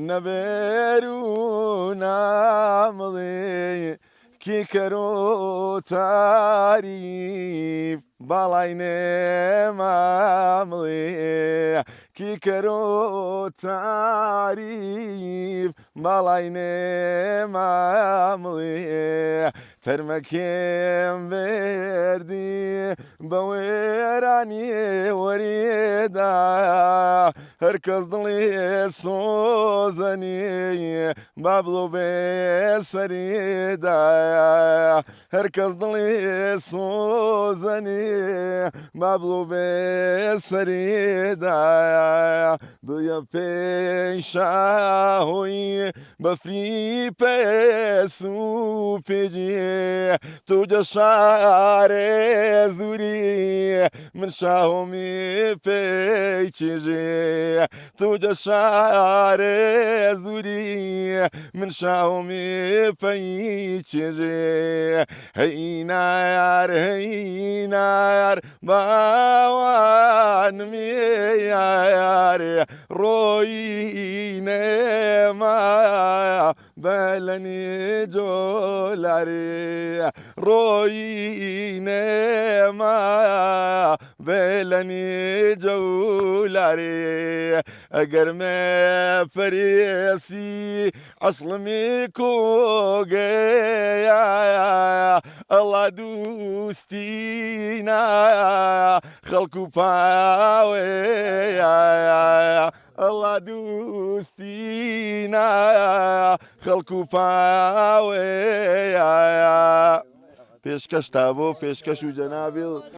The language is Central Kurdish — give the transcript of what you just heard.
نبرو نامضي کی کرو تعریف بالای نماملی کی کرو تعریف بالای نماملی ترمکیم بردی بویرانی وریدا هر کس دلی سوزنی بابلو به سریدا هر کس دلی سوزنی بابلو به سریدا بیا پیشاوی بفری پسو پیجی تو جشار زوری من شاومی پیچیجی تو جشار زوری من شاومی پیچیجی هینار هینار باوان میار روی نما بلنی جولاری روی نما بلنی جولاری اگر میں پریسی اصل می کو گیا الله دوستینا خلقو پاوی الله دوستینا خلقو پاوی پیشکش تابو پیشکش و جنابی